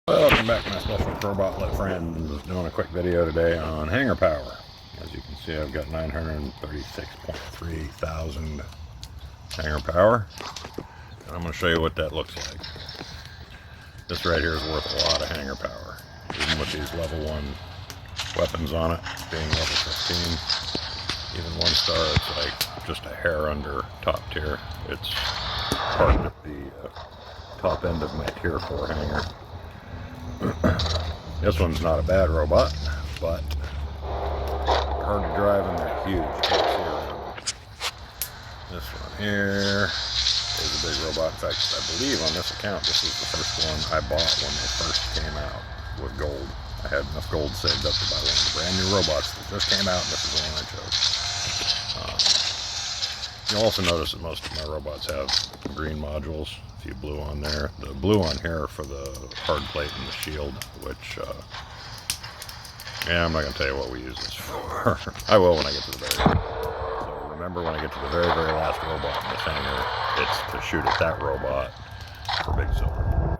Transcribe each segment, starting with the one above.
Welcome back, my special robot friends. Doing a quick video today on hangar power. As you can see, I've got 936.3 thousand hangar power, and I'm going to show you what that looks like. This right here is worth a lot of hangar power, even with these level 1 weapons on it, being level 15. Even 1 star, it's like just a hair under top tier. It's parked at the top end of my tier 4 hangar. This one's not a bad robot, but hard to drive and they're huge. You can't see around them. This one here is a big robot. In fact, I believe on this account, this is the first one I bought when they first came out with gold. I had enough gold saved up to buy one of the brand new robots that just came out, and this is the one I chose. You'll also notice that most of my robots have green modules. A few blue on there. The blue on here for the hard plate and the shield, which, yeah, I'm not going to tell you what we use this for. I will when I get to the very end. So remember, when I get to the very, very last robot in this hangar, it's to shoot at that robot for big silver.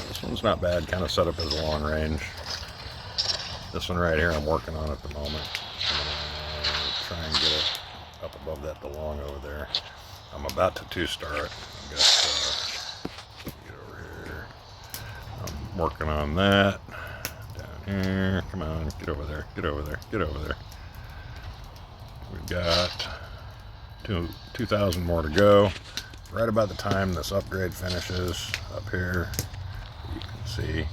This one's not bad, kind of set up as a long range. This one right here I'm working on at the moment. I'm going to try and get it up above that DeLong over there. I'm about to 2-star it. I've got, get over here. I'm working on that. Down here. Come on, get over there. Get over there. Get over there. We've got 2,000 more to go. Right about the time this upgrade finishes up here, you can see.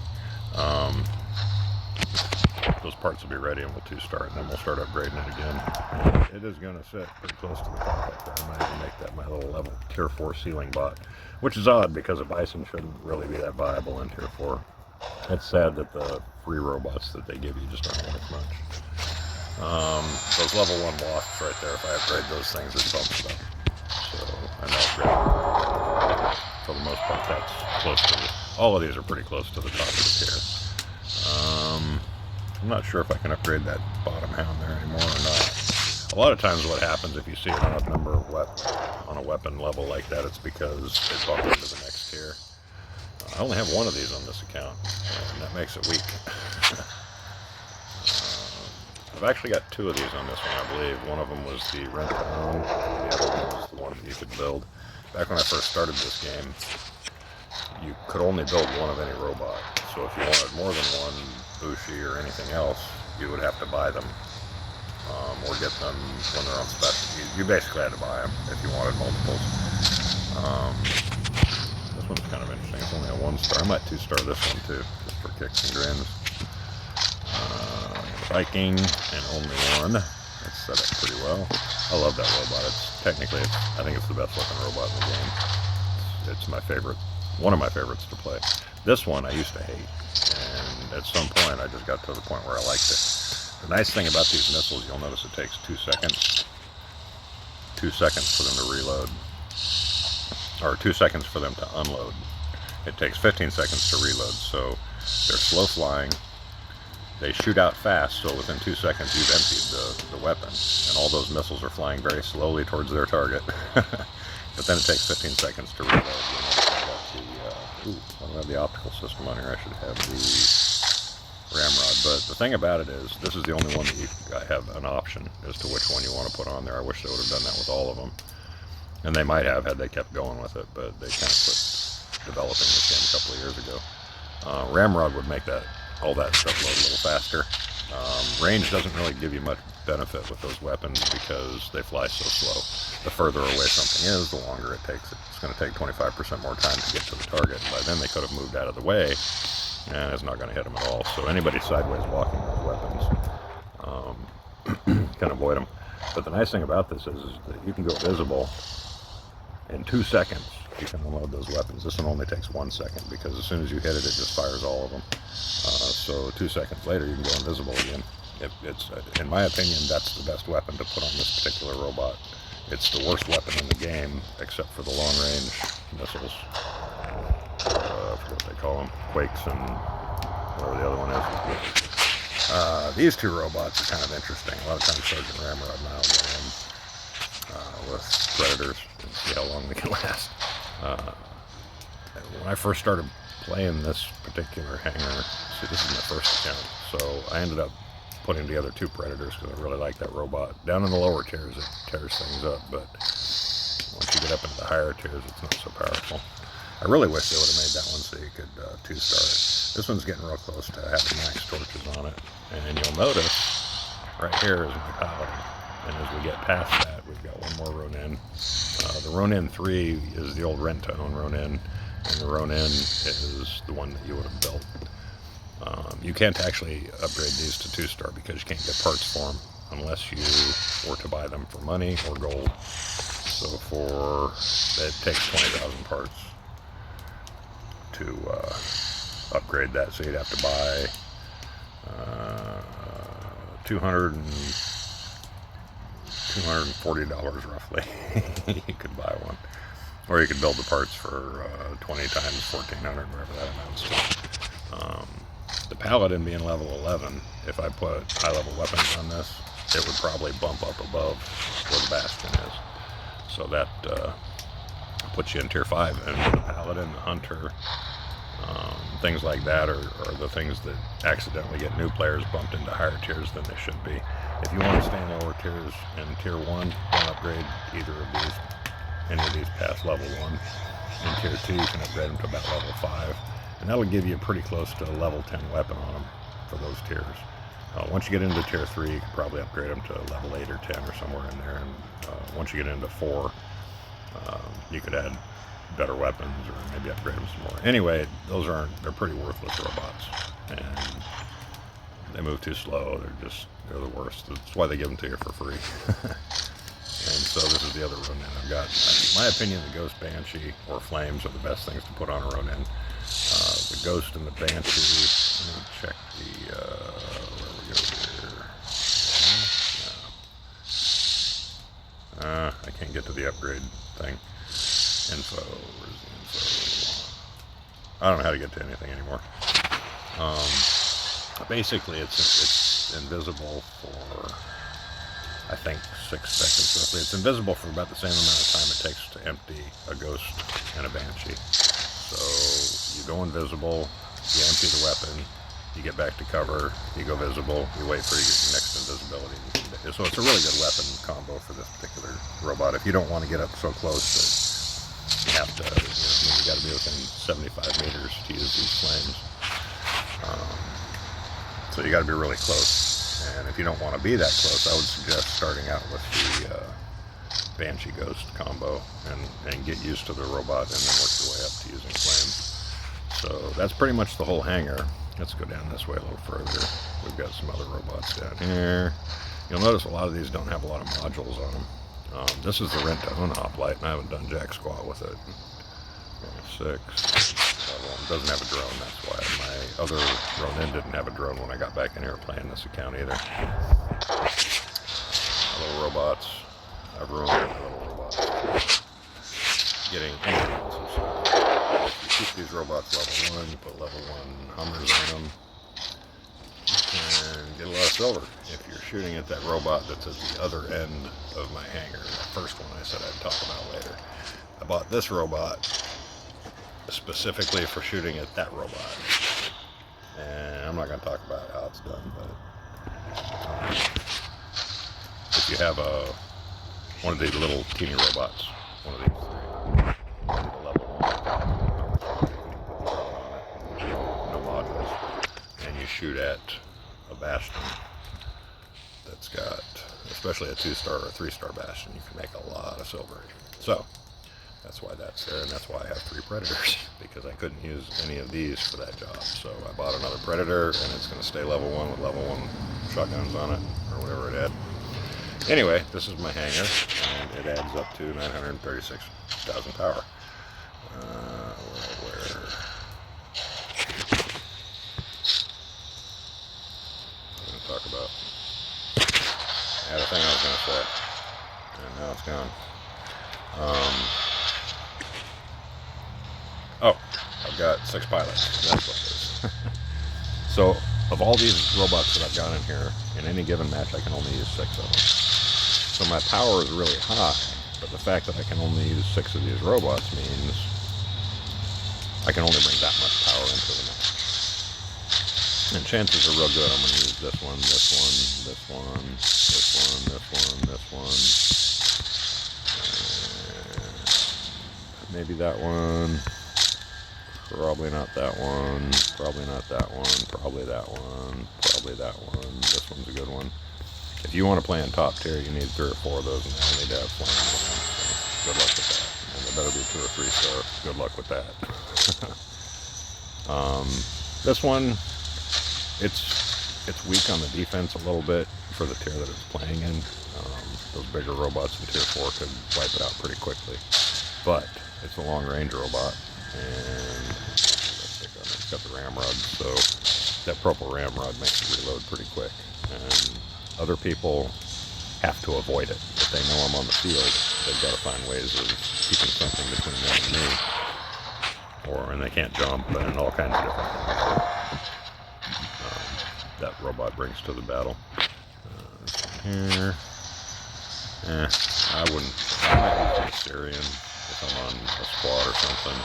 Those parts will be ready and we'll 2-star it, and then we'll start upgrading it again. It is going to sit pretty close to the top up there. I might even make that my little level tier 4 ceiling bot, which is odd because a Bison shouldn't really be that viable in tier 4. It's sad that the free robots that they give you just aren't worth much. Those level 1 wasps right there, if I upgrade those things, it bumps it up. So I know for the most part that's close to all of these are pretty close to the top of the tier. I'm not sure if I can upgrade that bottom hound there anymore or not. A lot of times what happens if you see an odd number of on a weapon level like that, it's because they bump into the next tier. I only have 1 of these on this account, and that makes it weak. I've actually got 2 of these on this one, I believe. One of them was the rent to own, the other one was the one that you could build. Back when I first started this game, you could only build 1 of any robot. So if you wanted more than 1 Bushi or anything else, you would have to buy them, or get them when they're on special. You basically had to buy them if you wanted multiples. This one's kind of interesting. It's only a 1-star. I might 2-star this one too, just for kicks and grins. Viking, and only 1. It's set up pretty well. I love that robot. I think it's the best looking robot in the game. It's my favorite. One of my favorites to play. This one I used to hate, and at some point I just got to the point where I liked it. The nice thing about these missiles, you'll notice it takes 2 seconds. 2 seconds for them to reload, or 2 seconds for them to unload. It takes 15 seconds to reload, so they're slow flying. They shoot out fast, so within 2 seconds you've emptied the weapon, and all those missiles are flying very slowly towards their target. But then it takes 15 seconds to reload. I don't have the optical system on here. I should have the ramrod. But the thing about it is, this is the only one that you have an option as to which one you want to put on there. I wish they would have done that with all of them. And they might have had they kept going with it, but they kind of quit developing this game a couple of years ago. Ramrod would make all that stuff load a little faster. Range doesn't really give you much benefit with those weapons because they fly so slow. The further away something is, the longer it takes. It's going to take 25% more time to get to the target. By then they could have moved out of the way, and it's not going to hit them at all. So anybody sideways walking those weapons can avoid them. But the nice thing about this is that you can go visible in 2 seconds. You can unload those weapons. This one only takes 1 second because as soon as you hit it, it just fires all of them. So 2 seconds later, you can go invisible again. It's, in my opinion, that's the best weapon to put on this particular robot. It's the worst weapon in the game, except for the long-range missiles. I forget what they call them. Quakes and whatever the other one is. These 2 robots are kind of interesting. A lot of times Sergeant Ramrod and I'll go in with Predators and see how long they can last. when I first started playing this particular hangar, see, this is my first account, so I ended up putting together 2 Predators because I really like that robot. Down in the lower tiers, it tears things up, but once you get up into the higher tiers, it's not so powerful. I really wish they would have made that one so you could 2-star it. This one's getting real close to having max torches on it, and you'll notice right here is my piloting. And as we get past that, we've got one more Ronin. The Ronin 3 is the old rent-to-own Ronin, and the Ronin is the one that you would have built. You can't actually upgrade these to 2-star because you can't get parts for them unless you were to buy them for money or gold. So it takes 20,000 parts to upgrade that. So you'd have to buy $240 roughly. You could buy one, or you could build the parts for 20 times 1,400, whatever that amounts to. The Paladin being level 11, if I put high-level weapons on this, it would probably bump up above where the Bastion is. So that puts you in tier 5, and the Paladin, the Hunter, things like that are the things that accidentally get new players bumped into higher tiers than they should be. If you want to stay in lower tiers in tier 1, don't upgrade either of these, any of these past level 1. In tier 2, you can upgrade them to about level 5, and that'll give you pretty close to a level 10 weapon on them for those tiers. Once you get into tier 3, you can probably upgrade them to level 8 or 10 or somewhere in there, and once you get into 4, you could add better weapons or maybe upgrade them some more. Anyway, they're pretty worthless robots, and they move too slow. They're the worst. That's why they give them to you for free. And so this is the other Ronin I've got. In my opinion, the Ghost, Banshee, or Flames are the best things to put on a Ronin. The Ghost and the Banshee, let me check where we go here. I can't get to the upgrade thing. Info, where's the info? I don't know how to get to anything anymore. Basically, it's invisible for, I think, 6 seconds roughly. It's invisible for about the same amount of time it takes to empty a Ghost and a Banshee. So you go invisible, you empty the weapon, you get back to cover, you go visible, you wait for your next invisibility. So it's a really good weapon combo for this particular robot. If you don't want to get up so close that you have to, you got to be within 75 meters to use these flames. So you got to be really close. And if you don't want to be that close, I would suggest starting out with the Banshee Ghost combo and get used to the robot and then work your way up to using flames. So that's pretty much the whole hangar. Let's go down this way a little further. We've got some other robots down here. You'll notice a lot of these don't have a lot of modules on them. This is the rent-to-own hoplite, and I haven't done jack squat with it. 6. It doesn't have a drone, that's why. My other Ronin didn't have a drone when I got back in here playing this account either. Little robots. I've ruined my little robots. Getting anything else. You keep these robots level 1, you put level 1 Hummers on them, and get a lot of silver. If you're shooting at that robot that's at the other end of my hangar, the first one I said I'd talk about later. I bought this robot specifically for shooting at that robot. And I'm not going to talk about how it's done, but if you have one of these little teeny robots, one of these 3, level 1, no modules, and you shoot at a Bastion that's got, especially a 2-star or a 3-star Bastion, you can make a lot of silver. So that's why that's there, and that's why I have 3 Predators, because I couldn't use any of these for that job. So I bought another Predator, and it's going to stay level 1 with level 1 shotguns on it, or whatever it had. Anyway, this is my hangar, and it adds up to 936,000 power. Where? I'm going to talk about. I had a thing I was going to say, and now it's gone. I've got 6 pilots. That's what it is. So, of all these robots that I've got in here, in any given match, I can only use 6 of them. So my power is really high, but the fact that I can only use 6 of these robots means I can only bring that much power into the match. And chances are real good I'm going to use this one, this one, this one, this one, this one, this one. Maybe that one. Probably not that one. Probably not that one. Probably that one. Probably that one. This one's a good one. If you want to play in top tier, you need 3 or 4 of those, and they need to have flames in them. So good luck with that. And they better be 2 or 3 star. Good luck with that. This one, it's weak on the defense a little bit for the tier that it's playing in. Those bigger robots in tier 4 could wipe it out pretty quickly. But it's a long range robot, and it's got the ramrod, so that purple ramrod makes it reload pretty quick. And other people have to avoid it. If they know I'm on the field, they've got to find ways of keeping something between them and me. And they can't jump, and all kinds of different things that robot brings to the battle. Here. I might use the Syrian if I'm on a squad or something.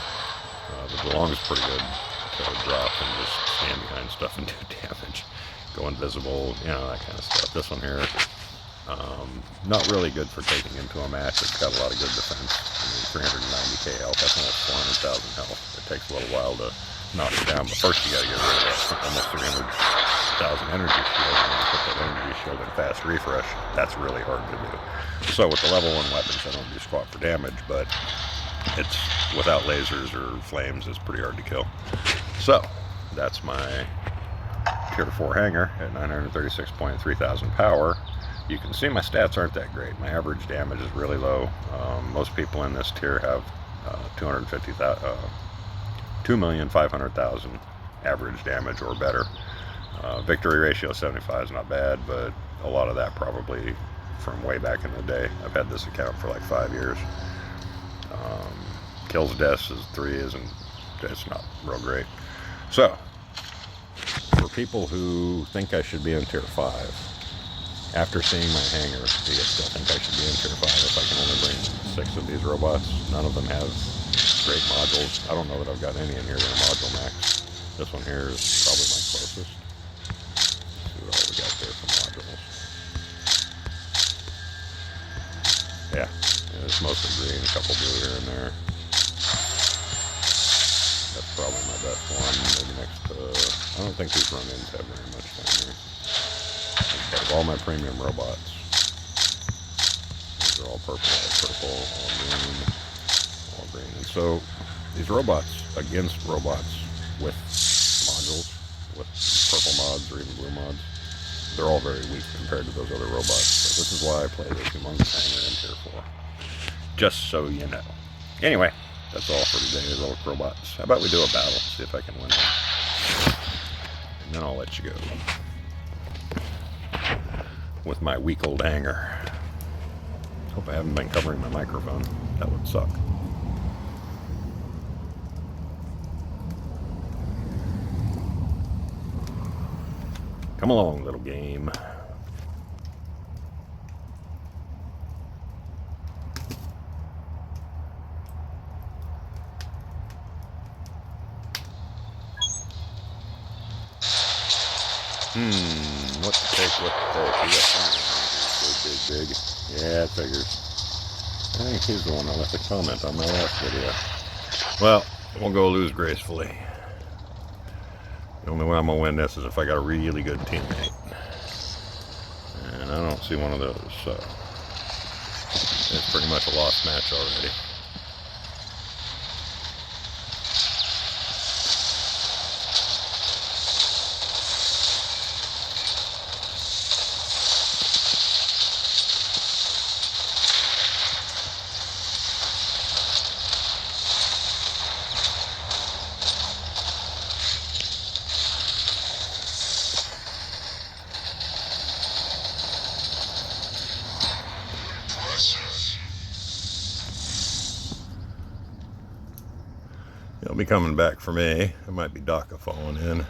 The DeLong's pretty good to drop and just stand behind stuff and do damage. Go invisible, that kind of stuff. This one here, not really good for taking into a match. It's got a lot of good defense. 390k health, that's almost 400,000 health. It takes a little while to knock it down, but first you gotta get rid of that almost 300,000 energy shield, and then put that energy shield in fast refresh. That's really hard to do. So with the level 1 weapons, I don't do squat for damage, but it's without lasers or flames, it's pretty hard to kill. So that's my tier 4 hangar at 936.3,000 power. You can see my stats aren't that great. My average damage is really low. Most people in this tier have 2,500,000 average damage or better. Victory ratio 75 is not bad, but a lot of that probably from way back in the day. I've had this account for like 5 years. Kills deaths is 3, it's not real great. So for people who think I should be in tier 5, after seeing my hangar, do you still think I should be in tier 5 if I can only bring 6 of these robots? None of them have great modules. I don't know that I've got any in here that are module max. This one here is probably my closest. Let's see what all we got there for modules. Yeah, it's mostly green, a couple blue here and there. That's probably my best one. Maybe next to, I don't think these run-ins have very much down here. Of all my premium robots, these are all purple, all green. And so these robots against robots with modules, with purple mods or even blue mods, they're all very weak compared to those other robots. So this is why I play the humongous hangar in tier 4. Just so you know. Anyway, that's all for today, little robots. How about we do a battle, see if I can win one. And then I'll let you go with my weak old hangar. Hope I haven't been covering my microphone. That would suck. Come along, little game. What to take, what to take. Big. Yeah, it figures. I think he's the one that left a comment on my last video. Well, we'll go lose gracefully. The only way I'm going to win this is if I got a really good teammate. And I don't see one of those, so it's pretty much a lost match already. He'll be coming back for me. It might be Daka falling in.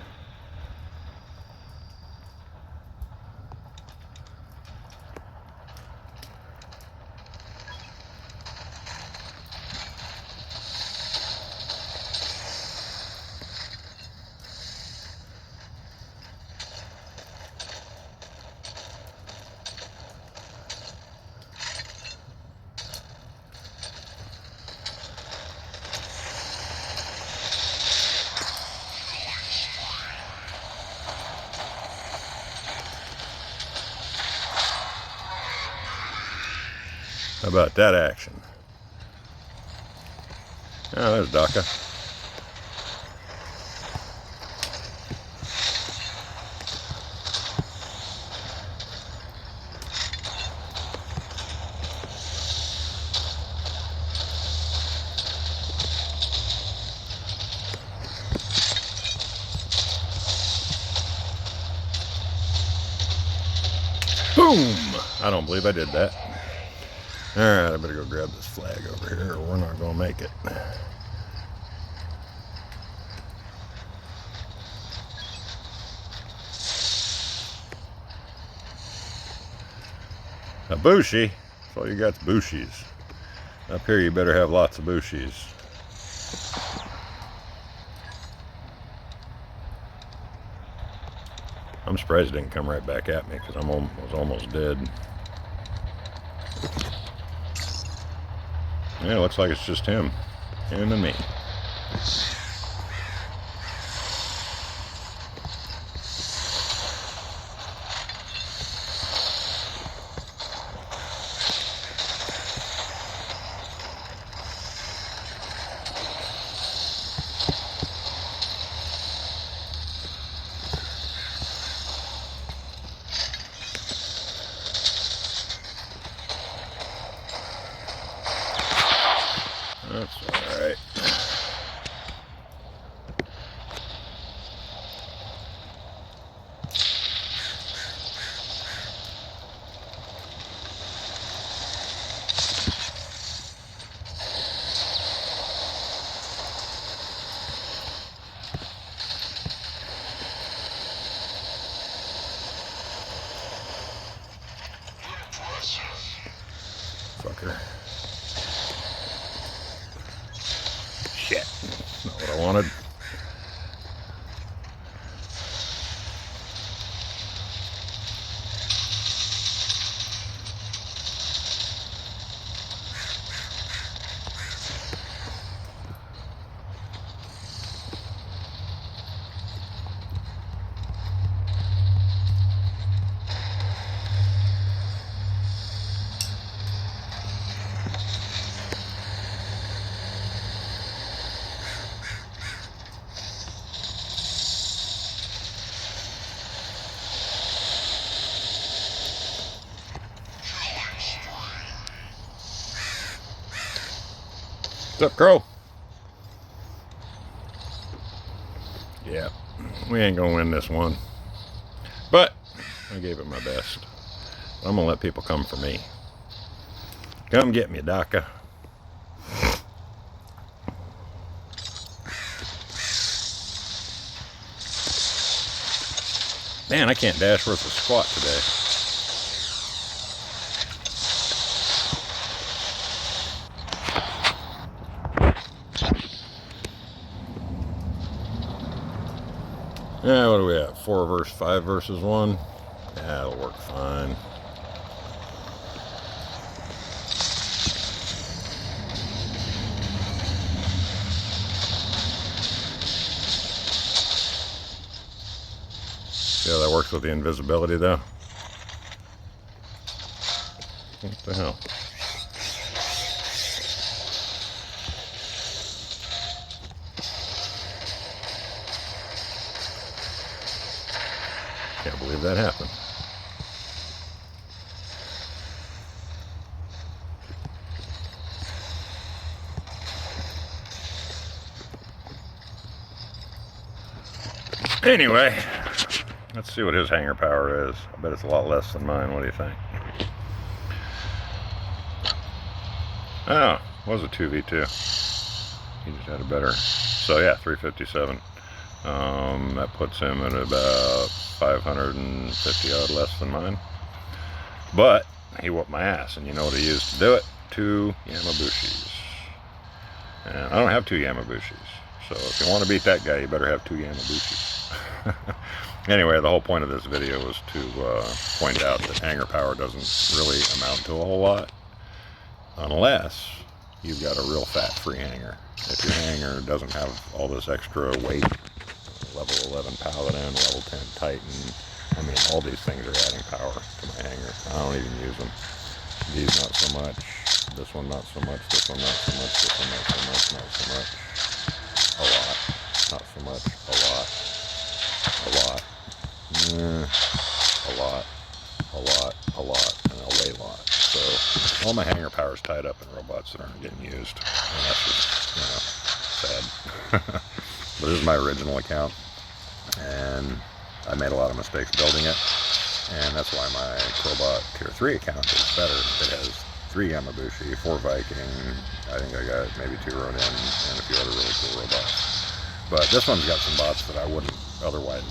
How about that action? Oh, there's Daka. Boom! I don't believe I did that. Alright, I better go grab this flag over here or we're not going to make it. A bushi? That's all you got's bushis. Up here you better have lots of bushis. I'm surprised it didn't come right back at me because I was almost dead. Yeah, it looks like it's just him and me. That's all right. Fucker. Shit. That's not what I wanted. What's up, Crow? Yeah, we ain't gonna win this one. But I gave it my best. I'm gonna let people come for me. Come get me, Daka. Man, I can't dash worth a squat today. Yeah, what do we have? 5 versus 1? Yeah, that'll work fine. See how that works with the invisibility, though? What the hell? Can't believe that happened. Anyway, let's see what his hanger power is. I bet it's a lot less than mine. What do you think? Oh, was a 2v2. He just had a better. So yeah, 357. That puts him at about 550 odd less than mine. But he whooped my ass, and you know what he used to do it? 2 Yamabushis. And I don't have 2 Yamabushis. So if you want to beat that guy, you better have 2 Yamabushis. Anyway, the whole point of this video was to point out that hanger power doesn't really amount to a whole lot unless you've got a real fat-free hanger. If your hanger doesn't have all this extra weight, level 11 Paladin, level 10 Titan, I mean, all these things are adding power to my hanger. I don't even use them. These not so much. This one not so much. This one not so much. This one not so much. Not so much. A lot. Not so much. A lot. A lot. A lot. A lot. A lot. And a way lot. So all my hangar power is tied up in robots that aren't getting used. And that's just, sad. But this is my original account. And I made a lot of mistakes building it. And that's why my Crowbot Tier 3 account is better. It has 3 Yamabushi, 4 Viking, I think I got maybe 2 Ronin, and a few other really cool robots. But this one's got some bots that I wouldn't otherwise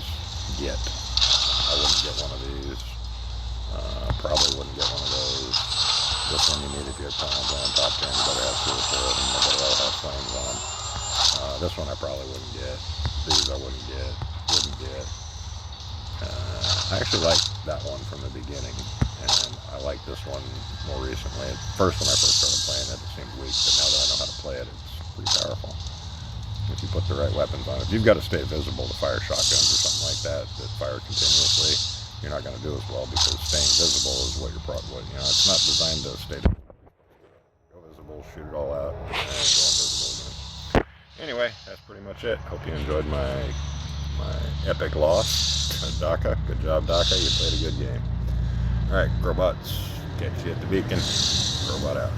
get. I wouldn't get one of these. Probably wouldn't get one of those. This one you need if you're playing on top 10. You better have 2 or 4 of them. You better all have flames on them. This one I probably wouldn't get. These I wouldn't get. Wouldn't get. I actually liked that one from the beginning, and I like this one more recently. At first, when I first started playing it, it seemed weak, but now that I know how to play it, it's pretty powerful. If you put the right weapons on it. If you've got to stay visible to fire shotguns or something like that fire continuously, you're not going to do as well, because staying visible is what you're probably, it's not designed to stay go visible, shoot it all out, and go invisible again. Anyway, that's pretty much it. Hope you enjoyed my epic loss. Daka, good job, Daka. You played a good game. Alright, Crowbots, catch you at the beacon. Crowbot out.